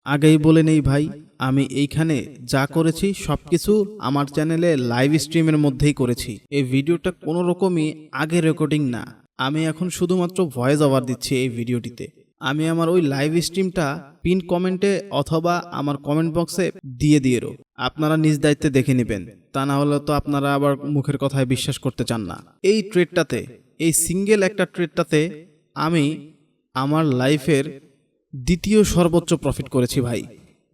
আগেই বলে নেই ভাই, আমি এইখানে যা করেছি সবকিছু আমার চ্যানেলে লাইভ স্ট্রিমের মধ্যেই করেছি। এই ভিডিওটা কোনো রকমই আগে রেকর্ডিং না, আমি এখন শুধুমাত্র ভয়েস ওভার দিচ্ছি এই ভিডিওটিতে। আমি আমার ওই লাইভ স্ট্রিমটা পিন কমেন্টে অথবা আমার কমেন্ট বক্সে দিয়ে দিয়েরো, আপনারা নিজ দায়িত্বে দেখে নেবেন। তা না হলে তো আপনারা আবার মুখের কথায় বিশ্বাস করতে চান না। এই ট্রেডটাতে, এই সিঙ্গেল একটা ট্রেডটাতে আমি আমার লাইফের দ্বিতীয় সর্বোচ্চ প্রফিট করেছি ভাই।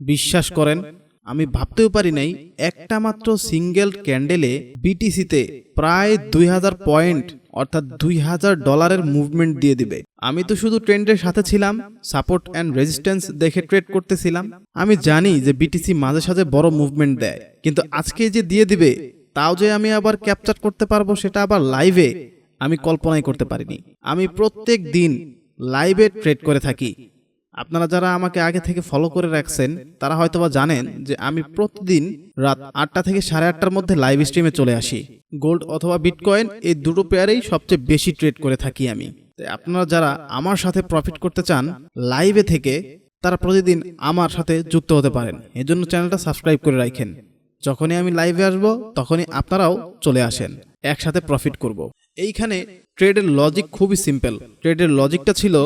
বিশ্বাস করেন, আমি ভাবতেও পারি নাই একটা মাত্র সিঙ্গেল ক্যান্ডেলে বিটিসিতে প্রায় 2000 পয়েন্ট অর্থাৎ $2000 মুভমেন্ট দিয়ে দিবে। আমি তো শুধু ট্রেন্ডের সাথে ছিলাম, সাপোর্ট অ্যান্ড রেজিস্ট্যান্স দেখে ট্রেড করতেছিলাম। আমি জানি যে বিটিসি মাঝে সাঝে বড় মুভমেন্ট দেয়, কিন্তু আজকে যে দিয়ে দিবে তাও যে আমি আবার ক্যাপচার করতে পারবো সেটা আবার লাইভে, আমি কল্পনাই করতে পারিনি। আমি প্রত্যেক দিন লাইভে ট্রেড করে থাকি। আপনারা যারা আমাকে আগে থেকে ফলো করে রাখছেন তারা হয়তোবা জানেন যে আমি প্রতিদিন রাত 8টা থেকে 8:30টার মধ্যে লাইভ স্ট্রিমে চলে আসি। গোল্ড অথবা বিটকয়েন এই দুটো পেয়ারেই সবচেয়ে বেশি ট্রেড করে থাকি আমি। তাই আপনারা যারা আমার সাথে প্রফিট করতে চান লাইভে থেকে, তারা প্রতিদিন আমার সাথে যুক্ত হতে পারেন। এজন্য চ্যানেলটা সাবস্ক্রাইব করে রাখেন। যখনই আমি লাইভে আসবো তখনই আপনারাও চলে আসেন, একসাথে প্রফিট করব। এইখানে ট্রেডের লজিক খুবই সিম্পল। ট্রেডের লজিকটা ছিল,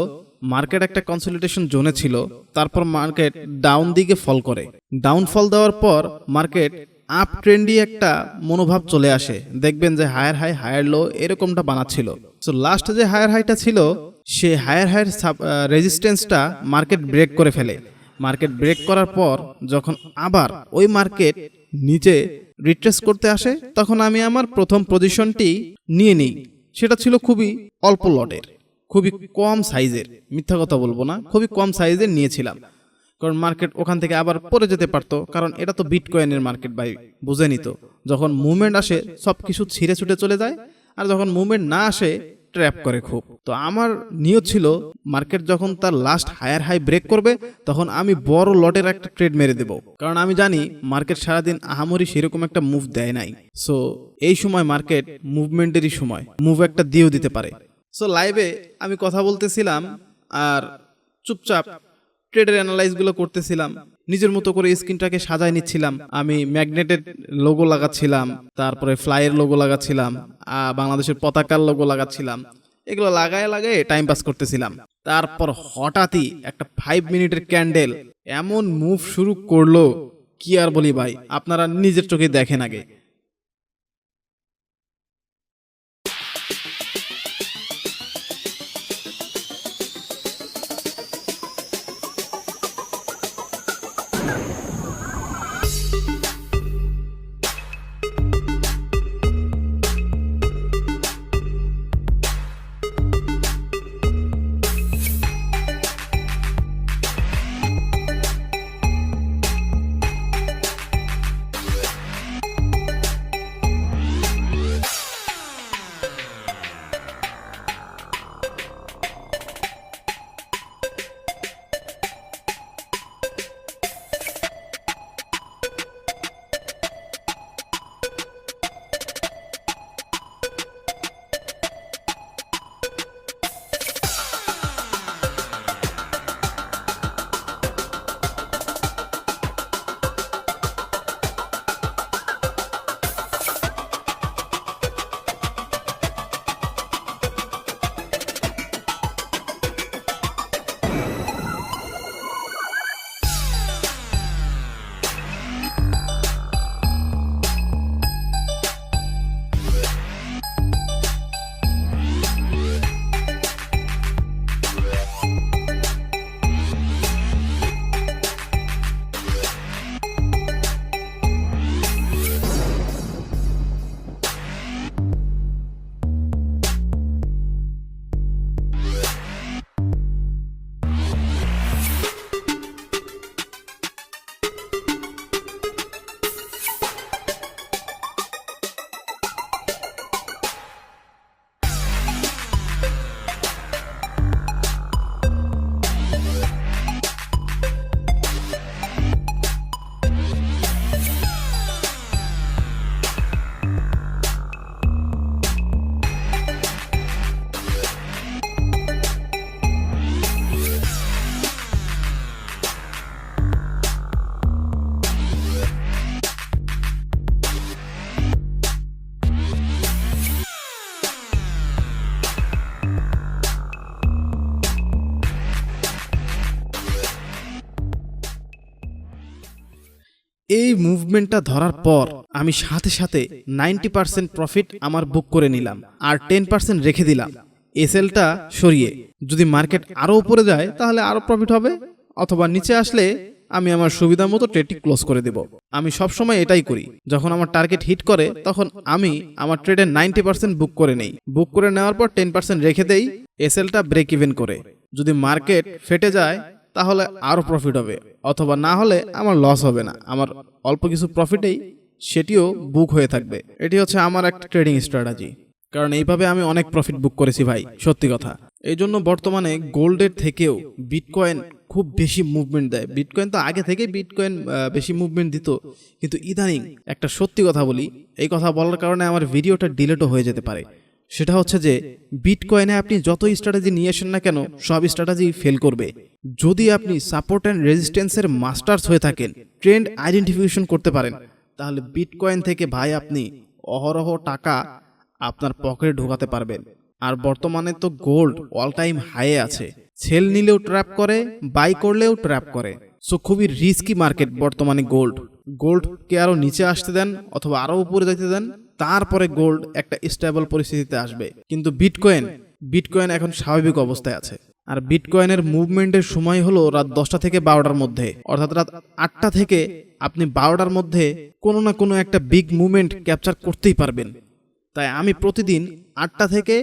মার্কেট একটা কনসলিডেশন জোনে ছিল, তারপর মার্কেট ডাউন দিকে ফল করে। ডাউনফল দেওয়ার পর মার্কেট আপ ট্রেন্ডি একটা মনোভাব চলে আসে। দেখবেন যে হায়ার হাই হায়ার লো এরকমটা বানাচ্ছিল। সো লাস্টে যে হায়ার হাইটা ছিল, সে হায়ার হাইয়ের রেজিস্ট্যান্সটা মার্কেট ব্রেক করে ফেলে। মার্কেট ব্রেক করার পর যখন আবার ওই মার্কেট নিচে রিট্রেস করতে আসে, তখন আমি আমার প্রথম পজিশনটি নিয়ে নিই। সেটা ছিল খুবই অল্প লটের, খুবই কম সাইজের, মিথ্যা কথা বলবো না, খুবই কম সাইজের নিয়েছিলাম। কারণ মার্কেট ওখান থেকে আবার পড়ে যেতে পারতো, কারণ এটা তো বিটকয়েনের মার্কেট ভাই, বুঝেনি তো। যখন মুভমেন্ট আসে সব কিছু ছিঁড়ে ছুটে চলে যায়, আর যখন মুভমেন্ট না আসে ট্র্যাপ করে খুব। তো আমার নিয়ত ছিল মার্কেট যখন তার লাস্ট হায়ার হাই ব্রেক করবে তখন আমি বড় লটের একটা ট্রেড মেরে দেব, কারণ আমি জানি মার্কেট সারাদিন আহামরি সেরকম একটা মুভ দেয় নাই। সো এই সময় মার্কেট মুভমেন্টেরই সময়, মুভ একটা দিয়েও দিতে পারে। সো লাইভে আমি কথা বলতেছিলাম আর চুপচাপ ট্রেডের অ্যানালাইজগুলো করতেছিলাম, নিজের মতো করে স্ক্রিনটাকে সাজায় নিচ্ছিলাম। আমি ম্যাগনেটের লোগো লাগাচ্ছিলাম, তারপরে ফ্লাইয়ের লোগো লাগাচ্ছিলাম, বাংলাদেশের পতাকার লোগো লাগাচ্ছিলাম। এগুলো লাগায় লাগায় টাইম পাস করতেছিলাম। তারপর হঠাৎই একটা 5 মিনিটের ক্যান্ডেল এমন মুভ শুরু করলো, কি আর বলি ভাই, আপনারা নিজের চোখে দেখেন আগে। এই মুভমেন্টটা ধরার পর আমি সাথে সাথে 90% প্রফিট আমার বুক করে নিলাম আর 10% রেখে দিলাম এসএলটা সরিয়ে। যদি মার্কেট আরো উপরে যায় তাহলে আরো প্রফিট হবে, অথবা নিচে আসলে আমি আমার সুবিধা মতো ট্রেডটি ক্লোজ করে দেব। আমি সবসময় এটাই করি। যখন আমার টার্গেট হিট করে তখন আমি আমার ট্রেডের 90% বুক করে নেই। বুক করে নেওয়ার পর 10% রেখে দেই এসএলটা ব্রেক ইভেন করে। যদি মার্কেট ফেটে যায় তাহলে আরো প্রফিট হবে, অথবা না হলে আমার লস হবে না, আমার অল্প কিছু প্রফিটেই সেটিও বুক হয়ে থাকবে। এটি হচ্ছে আমার একটা ট্রেডিং স্ট্র্যাটেজি, কারণ এইভাবে আমি অনেক প্রফিট বুক করেছি ভাই, সত্যি কথা। এই জন্য বর্তমানে গোল্ডের থেকেও বিটকয়েন খুব বেশি মুভমেন্ট দেয়। বিটকয়েন তো আগে থেকে বিটকয়েন বেশি মুভমেন্ট দিত, কিন্তু ইদানিং একটা সত্যি কথা বলি, এই কথা বলার কারণে আমার ভিডিওটা ডিলেটও হয়ে যেতে পারে। সেটা হচ্ছে যে বিটকয়েনে আপনি যত স্ট্র্যাটেজি নিয়ে আসেন না কেন, সব স্ট্র্যাটেজি ফেল করবে। যদি আপনি সাপোর্ট অ্যান্ড রেজিস্ট্যান্সের মাস্টার্স হয়ে থাকেন, ট্রেন্ড আইডেন্টিফিকেশন করতে পারেন, তাহলে বিটকয়েন থেকে ভাই আপনি অহরহ টাকা আপনার পকেটে ঢোকাতে পারবেন। আর বর্তমানে তো গোল্ড অল টাইম হাইয়ে আছে, সেল নিলেও ট্র্যাপ করে, বাই করলেও ট্র্যাপ করে। সো খুবই রিস্কি মার্কেট বর্তমানে গোল্ডকে আরো নিচে আসতে দেন অথবা আরো উপরে যেতে দেন, তারপরে গোল্ড একটা স্টেবল পরিস্থিতিতে আসবে। কিন্তু বিটকয়েন এখন স্বাভাবিক অবস্থায় আছে। আর বিটকয়েনের মুভমেন্টের সময় হলো রাত 10টা থেকে 12টার মধ্যে, অর্থাৎ রাত 8টা থেকে আপনি 12টার মধ্যে কোনো না কোনো একটা বিগ মুভমেন্ট ক্যাপচার করতেই পারবেন। তাই আমি প্রতিদিন 8টা থেকে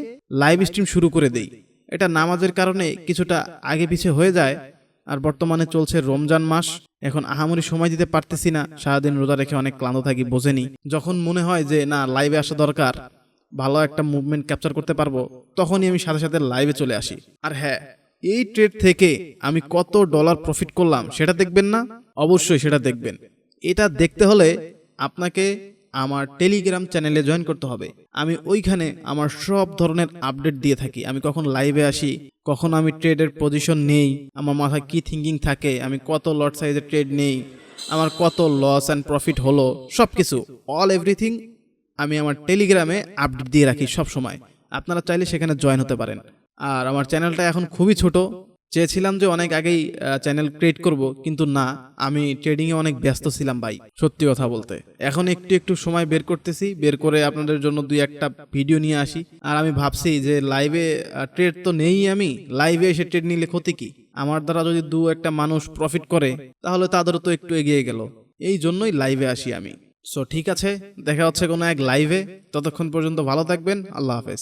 লাইভ স্ট্রিম শুরু করে দেই। এটা নামাজের কারণে কিছুটা আগে পিছে হয়ে যায়। আর বর্তমানে চলছে রমজান মাস, এখন আহামরি সময় দিতে পারতেছি না, সারাদিন রোজা রেখে অনেক ক্লান্ত থাকি, বোঝেনি। যখন মনে হয় যে না লাইভে আসা দরকার, ভালো একটা মুভমেন্ট ক্যাপচার করতে পারবো, তখনই আমি সাথে সাথে লাইভে চলে আসি। আর হ্যাঁ, এই ট্রেড থেকে আমি কত ডলার প্রফিট করলাম সেটা দেখবেন না? অবশ্যই সেটা দেখবেন। এটা দেখতে হলে আপনাকে আমার টেলিগ্রাম চ্যানেলে জয়েন করতে হবে। আমি ওইখানে আমার সব ধরনের আপডেট দিয়ে থাকি। আমি কখন লাইভে আসি, কখন আমি ট্রেডের পজিশন নেই, আমার মাথায় কি থিঙ্কিং থাকে, আমি কত লট সাইজের ট্রেড নেই, আমার কত লস অ্যান্ড প্রফিট হলো, সব কিছু অল এভরিথিং আমি আমার টেলিগ্রামে আপডেট দিয়ে রাখি সব সময়। আপনারা চাইলে সেখানে জয়েন হতে পারেন। আর আমার চ্যানেলটা এখন খুবই ছোট। চেয়েছিলাম যে অনেক আগেই চ্যানেল ক্রিয়েট করব, কিন্তু না, আমি ট্রেডিংয়ে অনেক ব্যস্ত ছিলাম ভাই, সত্যি কথা বলতে। এখন একটু একটু সময় বের করতেছি, বের করে আপনাদের জন্য 2-1টা ভিডিও নিয়ে আসি। আর আমি ভাবছি যে লাইভে ট্রেড তো নেই, আমি লাইভে এসে ট্রেড নিলে ক্ষতি কি? আমার দ্বারা যদি 2-1টা মানুষ প্রফিট করে তাহলে তাদেরও তো একটু এগিয়ে গেল। এই জন্যই লাইভে আসি আমি। সো ঠিক আছে, দেখা হচ্ছে কোনো এক লাইভে। ততক্ষণ পর্যন্ত ভালো থাকবেন। আল্লাহ হাফেজ।